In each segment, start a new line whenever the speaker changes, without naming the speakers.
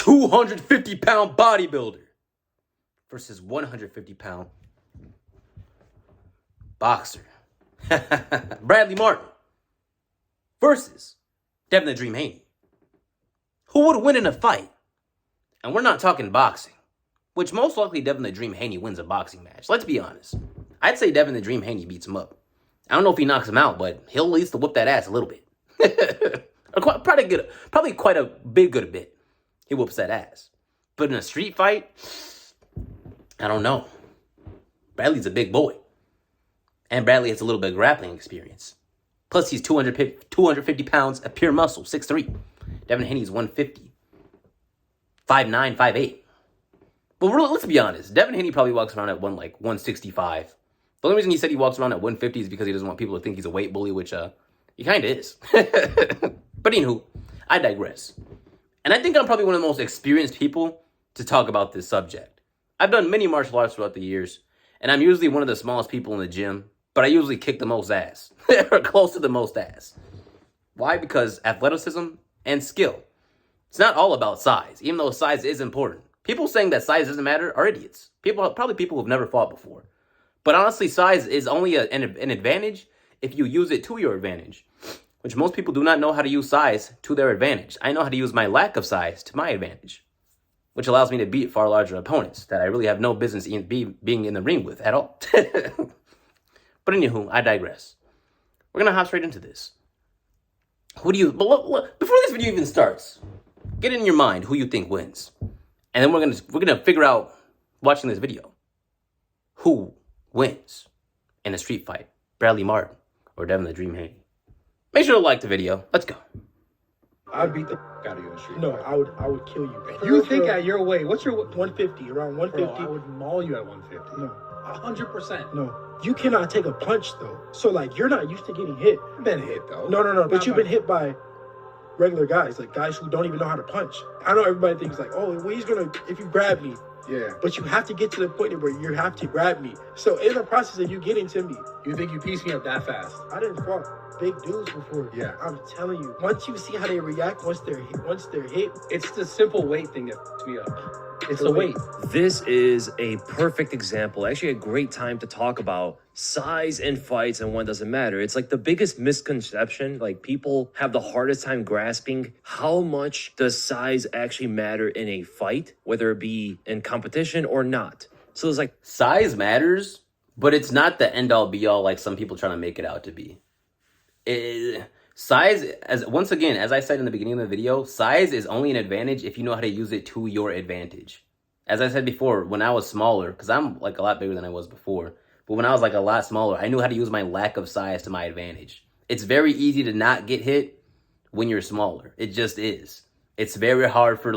250-pound bodybuilder versus 150-pound boxer. Bradley Martyn versus Devin the Dream Haney. Who would win in a fight? And we're not talking boxing, which most likely Devin the Dream Haney wins a boxing match. Let's be honest. I'd say Devin the Dream Haney beats him up. I don't know if he knocks him out, but he'll at least whip that ass a little bit. Probably quite a good bit. He whoops that ass. But in a street fight, I don't know. Bradley's a big boy. And Bradley has a little bit of grappling experience. Plus, he's 250 pounds of pure muscle, 6'3". Devin Haney's 150. 5'9", 5'8". But let's be honest. Devin Haney probably walks around at 165. The only reason he said he walks around at 150 is because he doesn't want people to think he's a weight bully, which he kind of is. But anywho, I digress. And I think I'm probably one of the most experienced people to talk about this subject. I've done many martial arts throughout the years, and I'm usually one of the smallest people in the gym, but I usually kick the most ass, or close to the most ass. Why? Because athleticism and skill. It's not all about size, even though size is important. People saying that size doesn't matter are idiots. Probably people who've never fought before. But honestly, size is only an advantage if you use it to your advantage, which most people do not know how to use size to their advantage. I know how to use my lack of size to my advantage, which allows me to beat far larger opponents that I really have no business being in the ring with at all. But anywho, I digress. We're going to hop straight into this. Before this video even starts, get in your mind who you think wins. And then we're gonna figure out, watching this video, who wins in a street fight, Bradley Martyn or Devin the Dream Haney. Make sure to like the video. Let's go.
I'd beat the
out of you in the street.
No, I would kill you.
You think at your weight? What's your
150? Around 150.
Bro, I would maul you at 150.
No,
100%.
no. You cannot take a punch though. So like you're not used to getting hit.
I've been hit though.
No. But you've been hit by regular guys, like guys who don't even know how to punch. I know everybody thinks like, oh, well, he's gonna if you grab me.
Yeah.
But you have to get to the point where you have to grab me. So in the process of you getting to me,
You think you piece me up that fast?
I didn't fought big dudes before.
Yeah.
I'm telling you. Once you see how they react, once they're hit,
It's the simple weight thing that picks me up. It's the weight.
This is a perfect example, actually a great time to talk about size in fights and when doesn't matter. It's like the biggest misconception, like people have the hardest time grasping how much does size actually matter in a fight, whether it be in competition or not. So it's like
Size matters, but it's not the end-all be-all like some people trying to make it out to be. Size, as I said in the beginning of the video, size is only an advantage if you know how to use it to your advantage. As I said before, when I was smaller, because I'm like a lot bigger than I was before, but when I was like a lot smaller, I knew how to use my lack of size to my advantage. It's very easy to not get hit when you're smaller. It just is. It's very hard for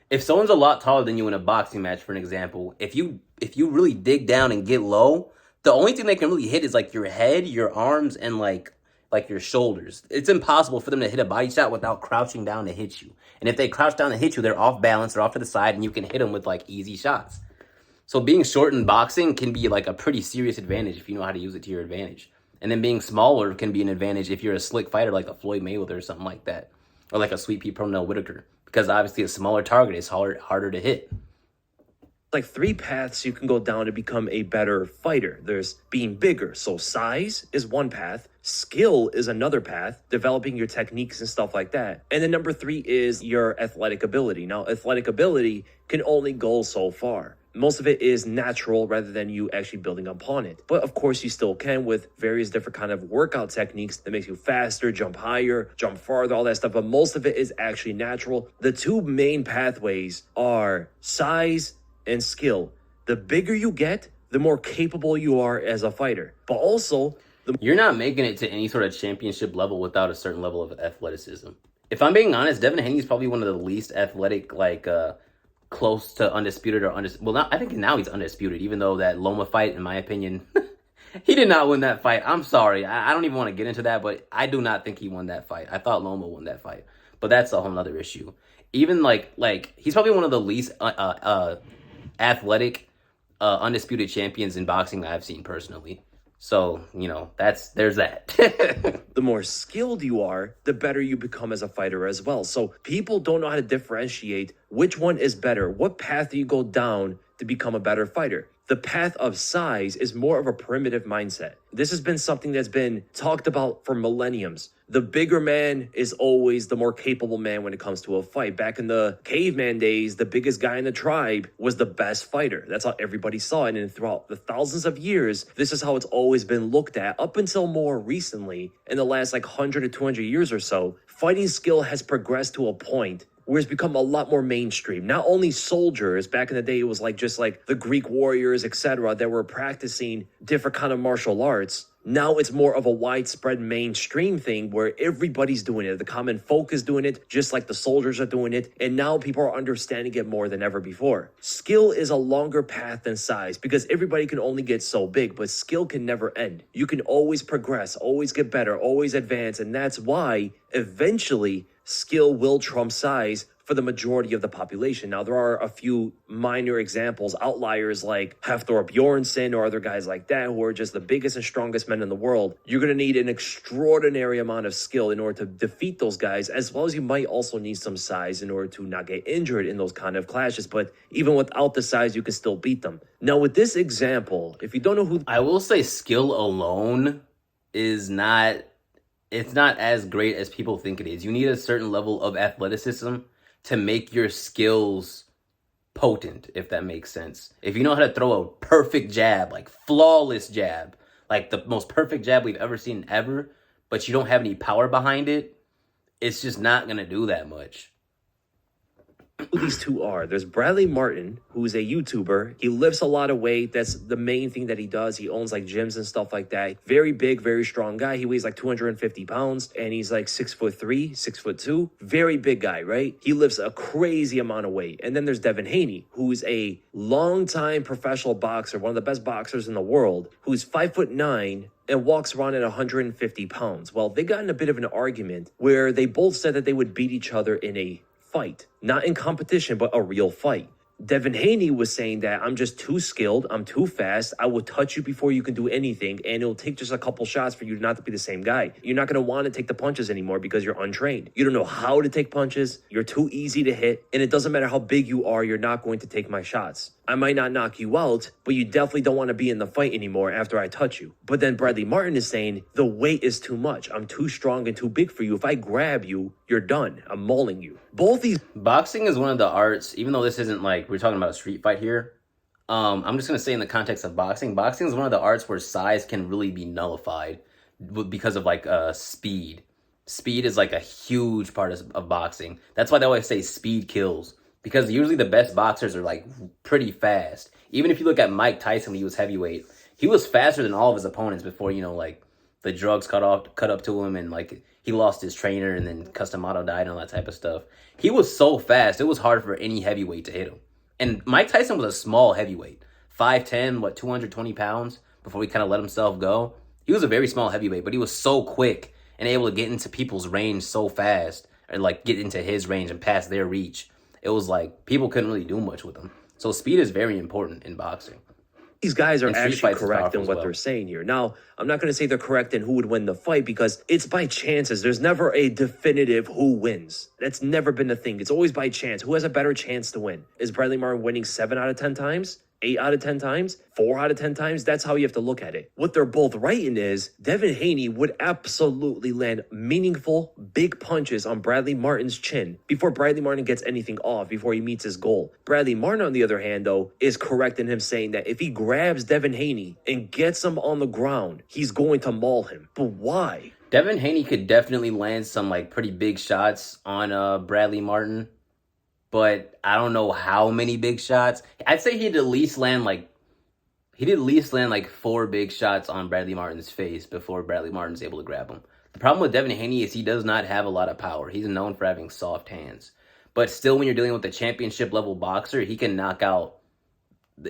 if someone's a lot taller than you in a boxing match, for an example, if you really dig down and get low, the only thing they can really hit is like your head, your arms, and like your shoulders. It's impossible for them to hit a body shot without crouching down to hit you. And if they crouch down to hit you, they're off balance, they're off to the side, and you can hit them with like easy shots. So being short in boxing can be like a pretty serious advantage if you know how to use it to your advantage. And then being smaller can be an advantage if you're a slick fighter like a Floyd Mayweather or something like that. Or like a Sweet Pea Pernell Whitaker. Because obviously a smaller target is harder to hit.
like three paths you can go down to become a better fighter. There's being bigger. So size is one path. Skill is another path, developing your techniques and stuff like that. And then number three is your athletic ability. Now, athletic ability can only go so far. Most of it is natural rather than you actually building upon it. But of course, you still can with various different kind of workout techniques that makes you faster, jump higher, jump farther, all that stuff. But most of it is actually natural. The two main pathways are size and skill. The bigger you get, the more capable you are as a fighter. But also,
you're not making it to any sort of championship level without a certain level of athleticism. If I'm being honest, Devin Haney is probably one of the least athletic, close to undisputed or I think now he's undisputed, even though that Loma fight, in my opinion, he did not win that fight. I'm sorry. I don't even want to get into that, but I do not think he won that fight. I thought Loma won that fight, but that's a whole nother issue. Even he's probably one of the least athletic, undisputed champions in boxing that I've seen personally. So, you know, there's that.
The more skilled you are, the better you become as a fighter as well. So people don't know how to differentiate which one is better. What path do you go down to become a better fighter? The path of size is more of a primitive mindset. This has been something that's been talked about for millenniums. The bigger man is always the more capable man when it comes to a fight. Back in the caveman days, the biggest guy in the tribe was the best fighter. That's how everybody saw it. And throughout the thousands of years, this is how it's always been looked at up until more recently, in the last like 100 to 200 years or so. Fighting skill has progressed to a point where it's become a lot more mainstream. Not only soldiers, back in the day, it was like just like the Greek warriors, etc., that were practicing different kind of martial arts. Now it's more of a widespread mainstream thing where everybody's doing it. The common folk is doing it, just like the soldiers are doing it. And now people are understanding it more than ever before. Skill is a longer path than size because everybody can only get so big, but skill can never end. You can always progress, always get better, always advance. And that's why eventually skill will trump size for the majority of the population. Now, there are a few minor examples, outliers like Hafthor Bjornsson or other guys like that who are just the biggest and strongest men in the world. You're going to need an extraordinary amount of skill in order to defeat those guys, as well as you might also need some size in order to not get injured in those kind of clashes. But even without the size, you can still beat them. Now, with this example, if you don't know who...
I will say skill alone is not... It's not as great as people think it is. You need a certain level of athleticism to make your skills potent, if that makes sense. If you know how to throw a perfect jab, like flawless jab, like the most perfect jab we've ever seen ever, but you don't have any power behind it, it's just not going to do that much.
Who these two are. There's Bradley Martyn, who's a YouTuber. He lifts a lot of weight. That's the main thing that he does. He owns like gyms and stuff like that. Very big, very strong guy. He weighs like 250 pounds and he's like 6'3", 6'2". Very big guy, right? He lifts a crazy amount of weight. And then there's Devin Haney, who's a longtime professional boxer, one of the best boxers in the world, who's 5'9" and walks around at 150 pounds. Well, they got in a bit of an argument where they both said that they would beat each other in a fight, not in competition, but a real fight. Devin Haney was saying that I'm just too skilled, I'm too fast, I will touch you before you can do anything, and it'll take just a couple shots for you not to be the same guy. You're not going to want to take the punches anymore because you're untrained. You don't know how to take punches, you're too easy to hit, and it doesn't matter how big you are, you're not going to take my shots. I might not knock you out, but you definitely don't want to be in the fight anymore after I touch you. But then Bradley Martyn is saying, the weight is too much. I'm too strong and too big for you. If I grab you, you're done. I'm mauling you. Both these...
Boxing is one of the arts, even though this isn't like, we're talking about a street fight here. I'm just going to say in the context of boxing, boxing is one of the arts where size can really be nullified because of like speed. Speed is like a huge part of boxing. That's why they always say speed kills. Because usually the best boxers are like pretty fast. Even if you look at Mike Tyson when he was heavyweight, he was faster than all of his opponents before, you know, like the drugs cut up to him and like he lost his trainer and then Customato died and all that type of stuff. He was so fast, it was hard for any heavyweight to hit him. And Mike Tyson was a small heavyweight. 5'10", 220 pounds before he kind of let himself go. He was a very small heavyweight, but he was so quick and able to get into people's range so fast, or like get into his range and past their reach. It was like people couldn't really do much with them. So speed is very important in boxing.
These guys are actually correct in what they're saying here. Now, I'm not going to say they're correct in who would win the fight because it's by chances. There's never a definitive who wins. That's never been a thing. It's always by chance. Who has a better chance to win? Is Bradley Martyn winning 7 out of 10 times? 8 out of 10 times, 4 out of 10 times, that's how you have to look at it. What they're both right in is Devin Haney would absolutely land meaningful, big punches on Bradley Martyn's chin before Bradley Martyn gets anything off, before he meets his goal. Bradley Martyn, on the other hand, though, is correct in him saying that if he grabs Devin Haney and gets him on the ground, he's going to maul him. But why?
Devin Haney could definitely land some like pretty big shots on Bradley Martyn. But I don't know how many big shots. I'd say he'd at least land like 4 big shots on Bradley Martyn's face before Bradley Martyn's able to grab him. The problem with Devin Haney is he does not have a lot of power. He's known for having soft hands. But still, when you're dealing with a championship level boxer, he can knock out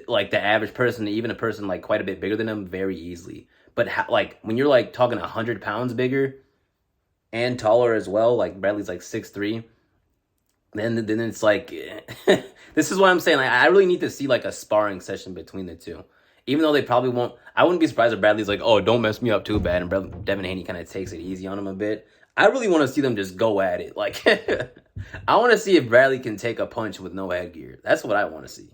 like the average person, even a person like quite a bit bigger than him, very easily. But like when you're like talking 100 pounds bigger and taller as well, like Bradley's like 6'3", then it's like, this is what I'm saying. Like, I really need to see like a sparring session between the two. Even though they probably won't, I wouldn't be surprised if Bradley's like, oh, don't mess me up too bad. And Devin Haney kind of takes it easy on him a bit. I really want to see them just go at it. Like, I want to see if Bradley can take a punch with no headgear. That's what I want to see.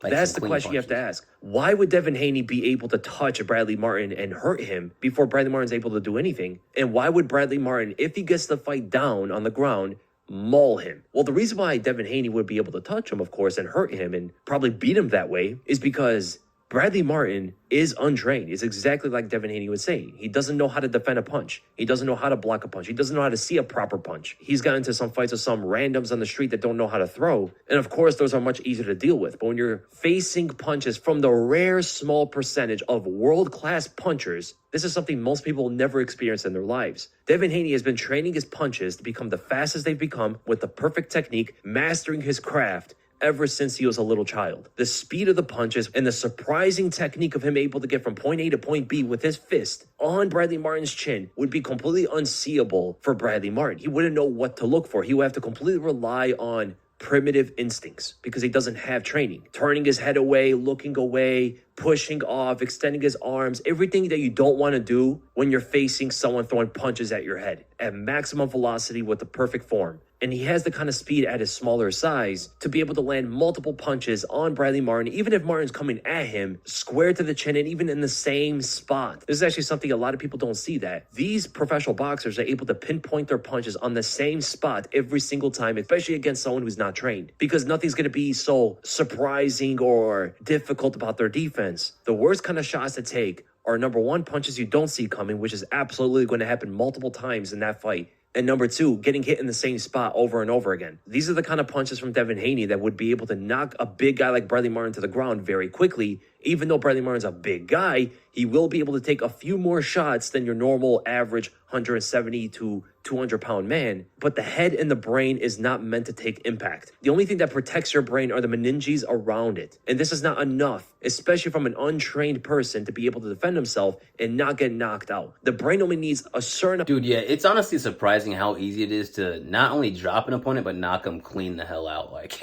Like,
that's the question you have to ask. Why would Devin Haney be able to touch Bradley Martyn and hurt him before Bradley Martyn's able to do anything? And why would Bradley Martyn, if he gets the fight down on the ground, maul him? Well, the reason why Devin Haney would be able to touch him, of course, and hurt him and probably beat him that way is because Bradley Martyn is untrained. It's exactly like Devin Haney would say. He doesn't know how to defend a punch. He doesn't know how to block a punch. He doesn't know how to see a proper punch. He's got into some fights with some randoms on the street that don't know how to throw. And of course, those are much easier to deal with. But when you're facing punches from the rare small percentage of world-class punchers, this is something most people never experience in their lives. Devin Haney has been training his punches to become the fastest they've become with the perfect technique, mastering his craft ever since he was a little child. The speed of the punches and the surprising technique of him able to get from point A to point B with his fist on Bradley Martyn's chin would be completely unseeable for Bradley Martyn. He wouldn't know what to look for. He would have to completely rely on primitive instincts because he doesn't have training. Turning his head away, looking away, pushing off, extending his arms, everything that you don't want to do when you're facing someone throwing punches at your head at maximum velocity with the perfect form. And he has the kind of speed at his smaller size to be able to land multiple punches on Bradley Martyn, even if Martin's coming at him square to the chin and even in the same spot. This is actually something a lot of people don't see, that these professional boxers are able to pinpoint their punches on the same spot every single time, especially against someone who's not trained, because nothing's going to be so surprising or difficult about their defense. The worst kind of shots to take are, number one, punches you don't see coming, which is absolutely going to happen multiple times in that fight. And number two, getting hit in the same spot over and over again. These are the kind of punches from Devin Haney that would be able to knock a big guy like Bradley Martyn to the ground very quickly. Even though Bradley Martyn's a big guy, he will be able to take a few more shots than your normal average 170 to 200-pound man. But the head and the brain is not meant to take impact. The only thing that protects your brain are the meninges around it. And this is not enough, especially from an untrained person, to be able to defend himself and not get knocked out. The brain only needs a certain...
Dude, yeah, it's honestly surprising how easy it is to not only drop an opponent, but knock them clean the hell out. Like,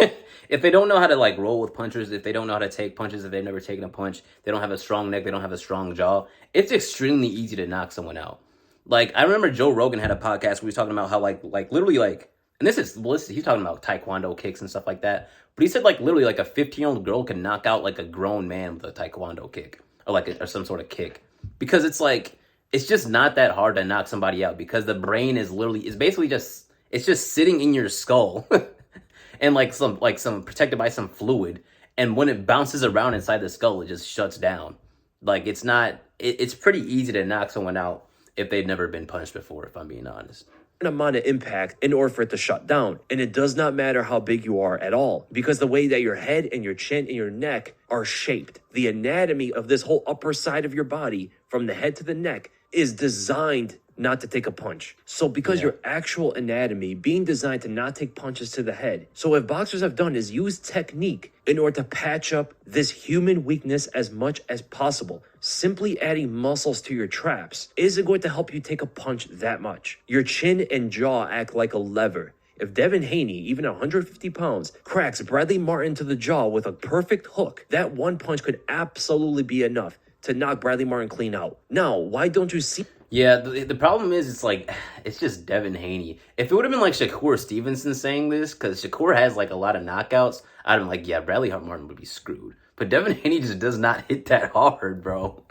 if they don't know how to, like, roll with punchers, if they don't know how to take punches, if they've never taken a punch, they don't have a strong neck, they don't have a strong jaw, it's extremely easy to knock someone out. Like, I remember Joe Rogan had a podcast where he was talking about how, like literally, like, and this is, he's talking about taekwondo kicks and stuff like that, but he said, like, literally, like, a 15-year-old girl can knock out, like, a grown man with a taekwondo kick, or, like, or some sort of kick, because it's, like, it's just not that hard to knock somebody out, because the brain is basically just, it's just sitting in your skull, and, like, some protected by some fluid, and when it bounces around inside the skull, it just shuts down. Like, it's not, it's pretty easy to knock someone out if they've never been punched before, if I'm being honest.
An amount of impact in order for it to shut down. And it does not matter how big you are at all, because the way that your head and your chin and your neck are shaped, the anatomy of this whole upper side of your body, from the head to the neck, is designed not to take a punch. So because your actual anatomy being designed to not take punches to the head. So what boxers have done is use technique in order to patch up this human weakness as much as possible. Simply adding muscles to your traps isn't going to help you take a punch that much. Your chin and jaw act like a lever. If Devin Haney, even 150 pounds, cracks Bradley Martyn to the jaw with a perfect hook, that one punch could absolutely be enough to knock Bradley Martyn clean out. Now, why don't you see...
Yeah, the problem is, it's like, it's just Devin Haney. If it would have been like Shakur Stevenson saying this, because Shakur has like a lot of knockouts, I'd been like, yeah, Bradley Martyn would be screwed. But Devin Haney just does not hit that hard, bro.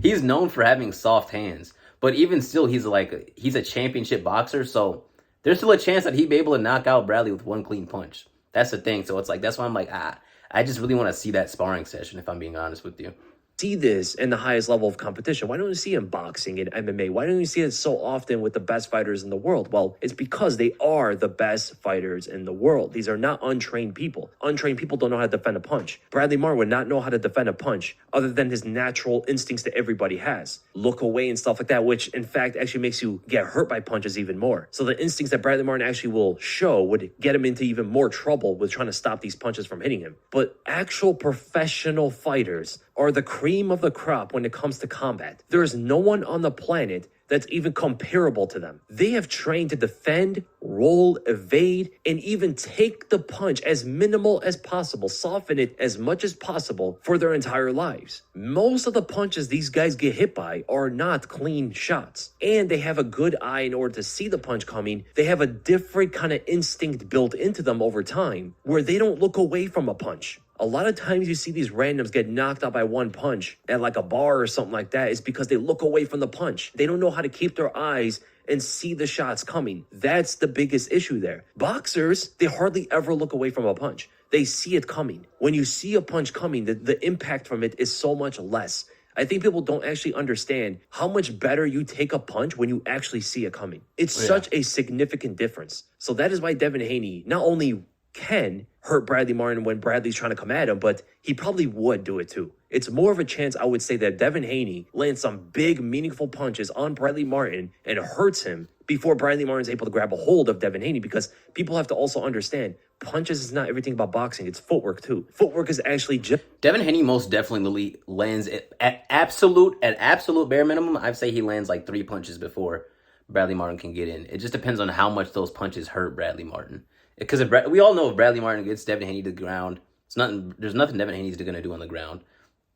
He's known for having soft hands. But even still, he's a championship boxer, so there's still a chance that he'd be able to knock out Bradley with one clean punch. That's the thing. So it's like, that's why I'm like, I just really want to see that sparring session, if I'm being honest with you.
See this in the highest level of competition? Why don't you see it in boxing and MMA? Why don't you see it so often with the best fighters in the world? Well, it's because they are the best fighters in the world. These are not untrained people. Untrained people don't know how to defend a punch. Bradley Martyn would not know how to defend a punch other than his natural instincts that everybody has. Look away and stuff like that, which in fact actually makes you get hurt by punches even more. So the instincts that Bradley Martyn actually will show would get him into even more trouble with trying to stop these punches from hitting him. But actual professional fighters are the cream of the crop when it comes to combat. There is no one on the planet that's even comparable to them. They have trained to defend, roll, evade, and even take the punch as minimal as possible, soften it as much as possible for their entire lives. Most of the punches these guys get hit by are not clean shots, and they have a good eye in order to see the punch coming. They have a different kind of instinct built into them over time where they don't look away from a punch. A lot of times you see these randoms get knocked out by one punch at like a bar or something like that is because they look away from the punch. They don't know how to keep their eyes and see the shots coming. That's the biggest issue there. Boxers, they hardly ever look away from a punch. They see it coming. When you see a punch coming, the impact from it is so much less. I think people don't actually understand how much better you take a punch when you actually see it coming. It's such a significant difference. So that is why Devin Haney not only can hurt Bradley Martyn when Bradley's trying to come at him, but he probably would do it too. It's more of a chance, I would say, that Devin Haney lands some big, meaningful punches on Bradley Martyn and hurts him before Bradley Martyn's able to grab a hold of Devin Haney, because people have to also understand punches is not everything about boxing. It's footwork too. Footwork is actually just...
Devin Haney most definitely lands at absolute bare minimum. I'd say he lands like 3 punches before Bradley Martyn can get in. It just depends on how much those punches hurt Bradley Martyn. Because we all know if Bradley Martyn gets Devin Haney to the ground, there's nothing Devin Haney's going to do on the ground.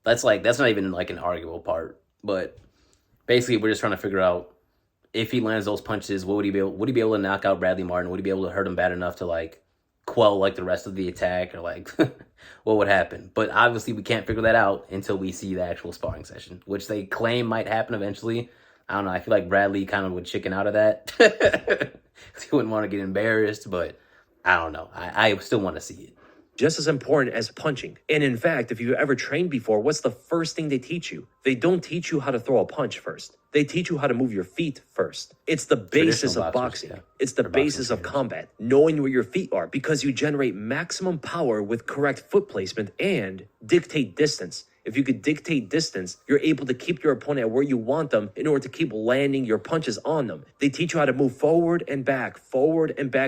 That's not even like an arguable part. But basically, we're just trying to figure out if he lands those punches, would he be able to knock out Bradley Martyn? Would he be able to hurt him bad enough to like quell like the rest of the attack, or like what would happen? But obviously, we can't figure that out until we see the actual sparring session, which they claim might happen eventually. I don't know. I feel like Bradley kind of would chicken out of that. He wouldn't want to get embarrassed, but I don't know. I still want to see it.
Just as important as punching. And in fact, if you've ever trained before, what's the first thing they teach you? They don't teach you how to throw a punch first. They teach you how to move your feet first. It's the basis of boxing. It's the basis of combat, knowing where your feet are, because you generate maximum power with correct foot placement and dictate distance. If you could dictate distance, you're able to keep your opponent at where you want them in order to keep landing your punches on them. They teach you how to move forward and back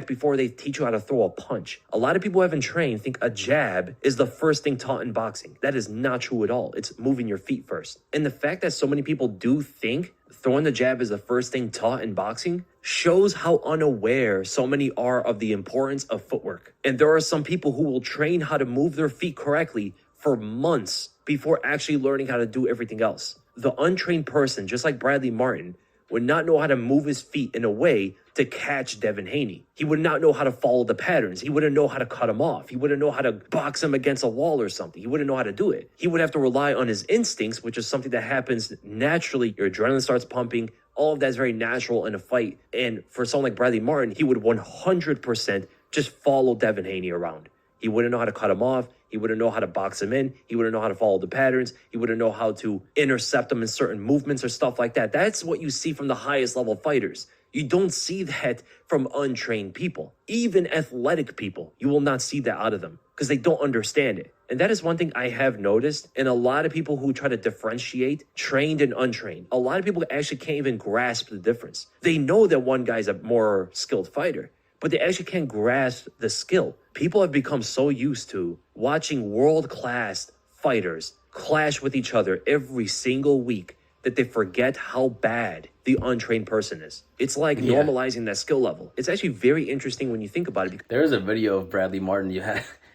before they teach you how to throw a punch. A lot of people who haven't trained think a jab is the first thing taught in boxing. That is not true at all. It's moving your feet first. And the fact that so many people do think throwing the jab is the first thing taught in boxing shows how unaware so many are of the importance of footwork. And there are some people who will train how to move their feet correctly for months before actually learning how to do everything else. The untrained person, just like Bradley Martyn, would not know how to move his feet in a way to catch Devin Haney. He would not know how to follow the patterns. He wouldn't know how to cut him off. He wouldn't know how to box him against a wall or something. He wouldn't know how to do it. He would have to rely on his instincts, which is something that happens naturally. Your adrenaline starts pumping. All of that is very natural in a fight. And for someone like Bradley Martyn, he would 100% just follow Devin Haney around. He wouldn't know how to cut him off. He wouldn't know how to box him in. He wouldn't know how to follow the patterns. He wouldn't know how to intercept him in certain movements or stuff like that. That's what you see from the highest level fighters. You don't see that from untrained people. Even athletic people, you will not see that out of them because they don't understand it. And that is one thing I have noticed in a lot of people who try to differentiate trained and untrained. A lot of people actually can't even grasp the difference. They know that one guy's a more skilled fighter, but they actually can't grasp the skill. People have become so used to watching world-class fighters clash with each other every single week that they forget how bad the untrained person is. It's like normalizing that skill level. It's actually very interesting when you think about it.
There was a video of Bradley Martyn.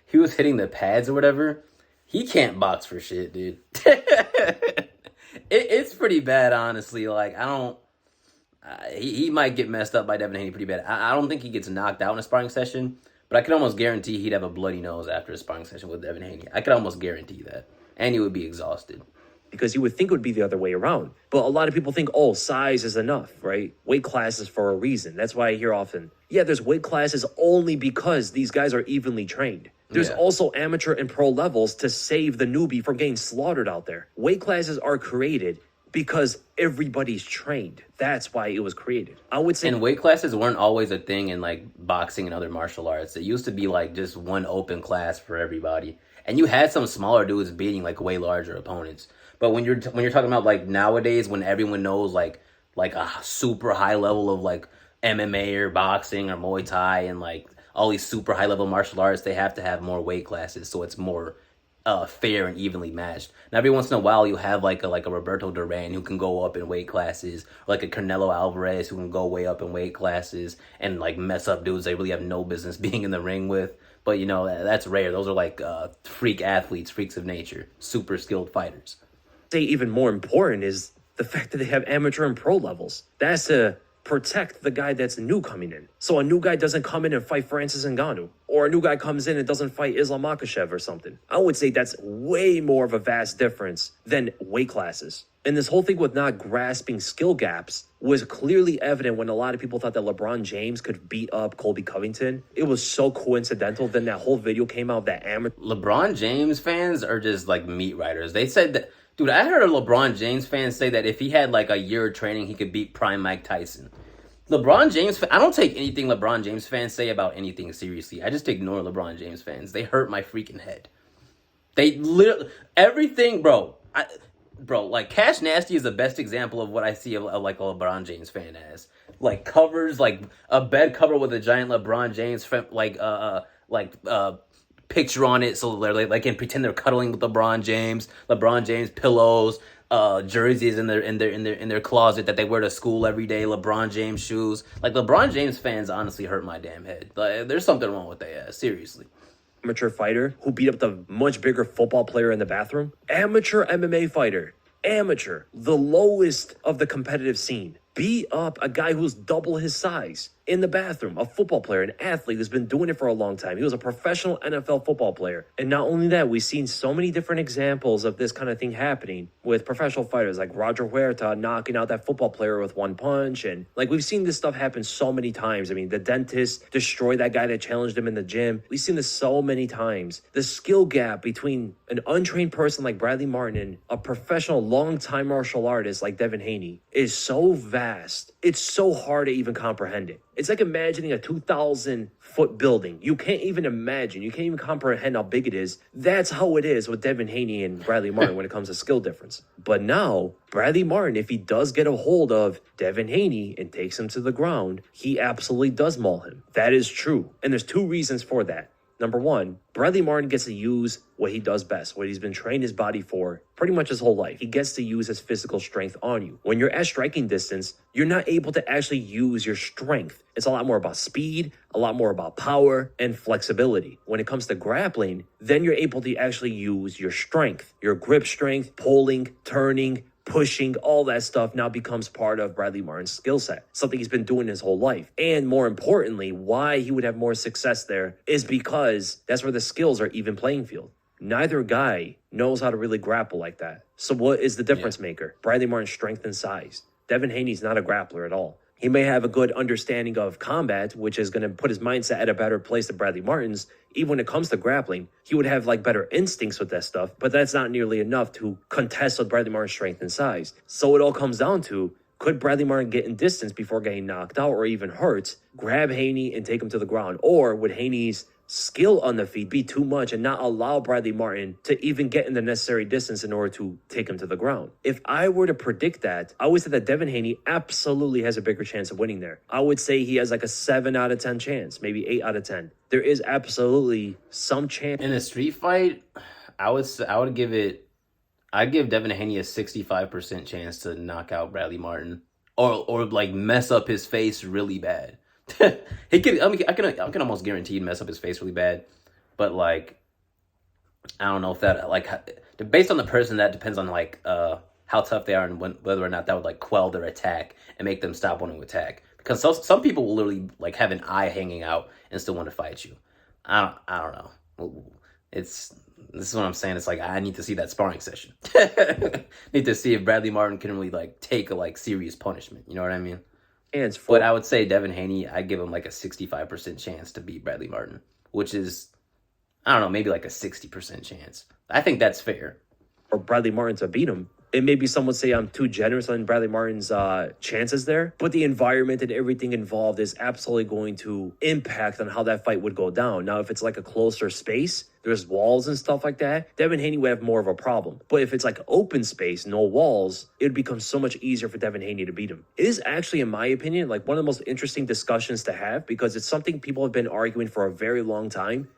He was hitting the pads or whatever. He can't box for shit, dude. It's pretty bad, honestly. Like, I don't... he might get messed up by Devin Haney pretty bad. I don't think he gets knocked out in a sparring session, but I could almost guarantee he'd have a bloody nose after a sparring session with Devin Haney. I could almost guarantee that. And he would be exhausted.
Because you would think it would be the other way around. But a lot of people think, oh, size is enough, right? Weight classes for a reason. That's why I hear often, yeah, there's weight classes only because these guys are evenly trained. There's also amateur and pro levels to save the newbie from getting slaughtered out there. Weight classes are created because everybody's trained. That's why it was created. I would say...
And weight classes weren't always a thing in, like, boxing and other martial arts. It used to be, like, just one open class for everybody. And you had some smaller dudes beating, like, way larger opponents. But when you're talking about, like, nowadays, when everyone knows, like a super high level of, like, MMA or boxing or Muay Thai and, like, all these super high level martial arts, they have to have more weight classes. So it's more fair and evenly matched. Now, every once in a while, you have like a Roberto Duran who can go up in weight classes, or like a Canelo Alvarez who can go way up in weight classes and like mess up dudes they really have no business being in the ring with. But you know, that's rare. Those are like freak athletes, freaks of nature, super skilled fighters.
Say even more important is the fact that they have amateur and pro levels. That's to protect the guy that's new coming in. So a new guy doesn't come in and fight Francis Ngannou, or a new guy comes in and doesn't fight Islam Makhachev or something. I would say that's way more of a vast difference than weight classes. And this whole thing with not grasping skill gaps was clearly evident when a lot of people thought that LeBron James could beat up Colby Covington. It was so coincidental. Then that whole video came out that amateur.
LeBron James fans are just like meat riders. They said that, dude, I heard a LeBron James fan say that if he had like a year of training, he could beat prime Mike Tyson. LeBron James, I don't take anything LeBron James fans say about anything seriously. I just ignore LeBron James fans. They hurt my freaking head. They literally, everything, bro. Like Cash Nasty is the best example of what I see of like a LeBron James fan as. Like covers, like a bed cover with a giant LeBron James picture on it, so they're like can pretend they're cuddling with LeBron James pillows, jerseys in their closet that they wear to school every day, LeBron James shoes. Like LeBron James fans honestly hurt my damn head. Like, there's something wrong with their ass, seriously.
Amateur fighter who beat up the much bigger football player in the bathroom. Amateur MMA fighter. Amateur. The lowest of the competitive scene. Beat up a guy who's double his size in the bathroom. A football player, an athlete who's been doing it for a long time. He was a professional NFL football player. And not only that, we've seen so many different examples of this kind of thing happening with professional fighters like Roger Huerta knocking out that football player with one punch. And like we've seen this stuff happen so many times. I mean, the dentist destroyed that guy that challenged him in the gym. We've seen this so many times. The skill gap between an untrained person like Bradley Martyn and a professional long-time martial artist like Devin Haney is so vast. It's so hard to even comprehend it. It's like imagining a 2,000-foot building. You can't even imagine. You can't even comprehend how big it is. That's how it is with Devin Haney and Bradley Martyn when it comes to skill difference. But now, Bradley Martyn, if he does get a hold of Devin Haney and takes him to the ground, he absolutely does maul him. That is true. And there's two reasons for that. Number one, Bradley Martyn gets to use what he does best, what he's been trained his body for pretty much his whole life. He gets to use his physical strength on you. When you're at striking distance, you're not able to actually use your strength. It's a lot more about speed, a lot more about power and flexibility. When it comes to grappling, then you're able to actually use your strength, your grip strength, pulling, turning, pushing, all that stuff now becomes part of Bradley Martyn's skill set, something he's been doing his whole life. And more importantly, why he would have more success there is because that's where the skills are even playing field. Neither guy knows how to really grapple like that. So what is the difference maker? Bradley Martyn's strength and size. Devin Haney's not a grappler at all. He may have a good understanding of combat, which is going to put his mindset at a better place than Bradley Martyn's. Even when it comes to grappling, he would have like better instincts with that stuff, but that's not nearly enough to contest with Bradley Martyn's strength and size. So it all comes down to, could Bradley Martyn get in distance before getting knocked out or even hurt, grab Haney and take him to the ground? Or would Haney's skill on the feet be too much and not allow Bradley Martyn to even get in the necessary distance in order to take him to the ground? If I were to predict that, I would say that Devin Haney absolutely has a bigger chance of winning there. I would say he has like a 7 out of 10 chance, maybe 8 out of 10. There is absolutely some chance.
In a street fight, I'd give Devin Haney a 65% chance to knock out Bradley Martyn or like mess up his face really bad. He could. I mean, I can almost guarantee he'd mess up his face really bad, but like, I don't know if that like based on the person, that depends on like how tough they are and whether or not that would like quell their attack and make them stop wanting to attack. Because some people will literally like have an eye hanging out and still want to fight you. I don't know. This is what I'm saying. It's like I need to see that sparring session. Need to see if Bradley Martyn can really like take a like serious punishment. You know what I mean? But I would say Devin Haney, I give him like a 65% chance to beat Bradley Martyn, which is, I don't know, maybe like a 60% chance. I think that's fair.
Or Bradley Martyn to beat him. And maybe some would say I'm too generous on Bradley Martyn's chances there. But the environment and everything involved is absolutely going to impact on how that fight would go down. Now, if it's like a closer space, there's walls and stuff like that, Devin Haney would have more of a problem. But if it's like open space, no walls, it would become so much easier for Devin Haney to beat him. It is actually, in my opinion, like one of the most interesting discussions to have because it's something people have been arguing for a very long time.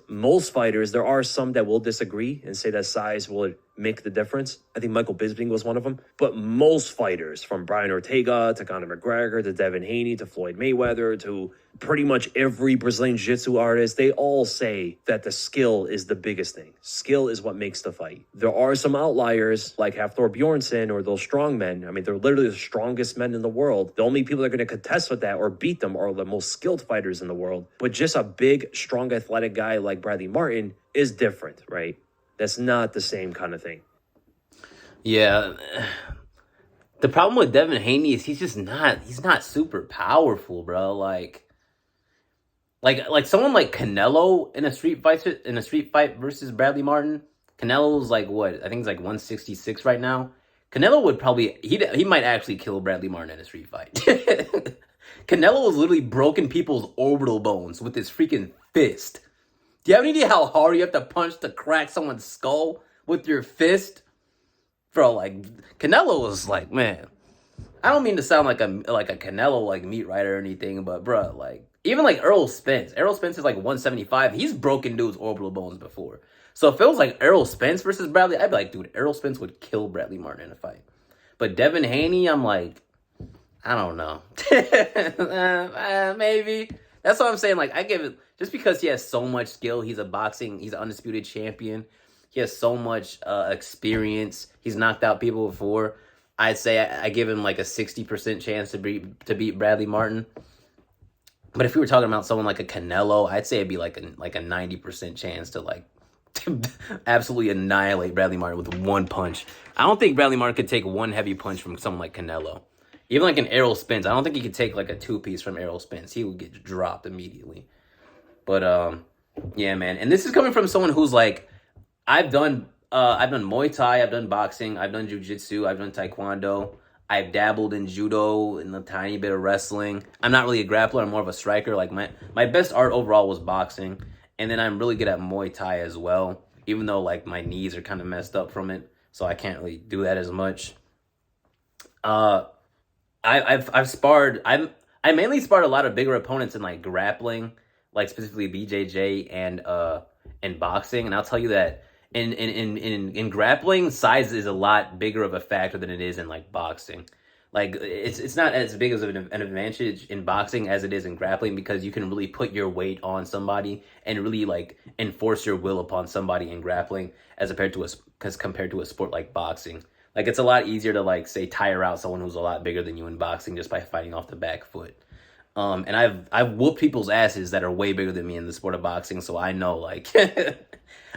Most fighters, there are some that will disagree and say that size will make the difference. I think Michael Bisping was one of them. But most fighters, from Brian Ortega to Conor McGregor to Devin Haney to Floyd Mayweather to pretty much every Brazilian Jiu-Jitsu artist, they all say that the skill is the biggest thing. Skill is what makes the fight. There are some outliers like Hafthor Bjornsson or those strong men. I mean, they're literally the strongest men in the world. The only people that are going to contest with that or beat them are the most skilled fighters in the world. But just a big, strong, athletic guy like Bradley Martyn is different, right? That's not the same kind of thing.
Yeah. The problem with Devin Haney is he's not super powerful, bro. Like someone like Canelo in a street fight versus Bradley Martyn. Canelo's like what? I think he's like 166 right now. Canelo would probably he might actually kill Bradley Martyn in a street fight. Canelo has literally broken people's orbital bones with his freaking fist. Do you have any idea how hard you have to punch to crack someone's skull with your fist? Bro, like, Canelo was like, man, I don't mean to sound like a Canelo, like, meat writer or anything, but, bro, like, even like Errol Spence is like 175. He's broken dudes' orbital bones before. So if it was like Errol Spence versus Bradley, I'd be like, dude, Errol Spence would kill Bradley Martyn in a fight. But Devin Haney, I'm like, I don't know. Maybe. That's what I'm saying. Like, I give it, just because he has so much skill, he's an undisputed champion. He has so much experience. He's knocked out people before. I'd say I give him like a 60% chance to beat Bradley Martyn. But if we were talking about someone like a Canelo, I'd say it'd be like a 90% chance to absolutely annihilate Bradley Martyn with one punch. I don't think Bradley Martyn could take one heavy punch from someone like Canelo. Even like an Errol Spence, I don't think he could take like a two-piece from Errol Spence. He would get dropped immediately. But yeah, man. And this is coming from someone who's like, I've done Muay Thai, I've done boxing, I've done jiu-jitsu, I've done taekwondo, I've dabbled in judo and a tiny bit of wrestling. I'm not really a grappler, I'm more of a striker. Like my best art overall was boxing, and then I'm really good at Muay Thai as well, even though like my knees are kind of messed up from it, so I can't really do that as much. I've sparred. I mainly sparred a lot of bigger opponents in like grappling, like specifically BJJ and boxing, and I'll tell you that in grappling, size is a lot bigger of a factor than it is in like boxing. Like it's not as big as an advantage in boxing as it is in grappling, because you can really put your weight on somebody and really like enforce your will upon somebody in grappling as compared to a sport like boxing. Like, it's a lot easier to, like, say, tire out someone who's a lot bigger than you in boxing just by fighting off the back foot. And I've whooped people's asses that are way bigger than me in the sport of boxing, so I know, like,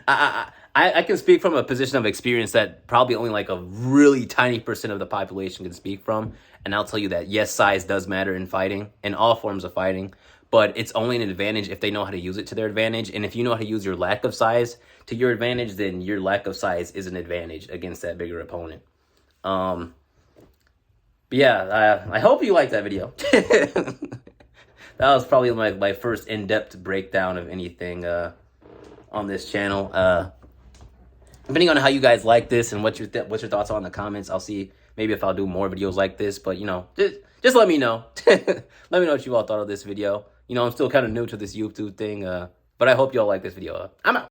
I can speak from a position of experience that probably only, like, a really tiny percent of the population can speak from. And I'll tell you that, yes, size does matter in fighting, in all forms of fighting, but it's only an advantage if they know how to use it to their advantage. And if you know how to use your lack of size to your advantage, then your lack of size is an advantage against that bigger opponent. But yeah, I hope you liked that video. That was probably my first in-depth breakdown of anything on this channel. Depending on how you guys like this and what your thoughts are in the comments, I'll see maybe if I'll do more videos like this. But, you know, just let me know. Let me know what you all thought of this video. You know, I'm still kind of new to this YouTube thing, but I hope you all like this video. I'm out.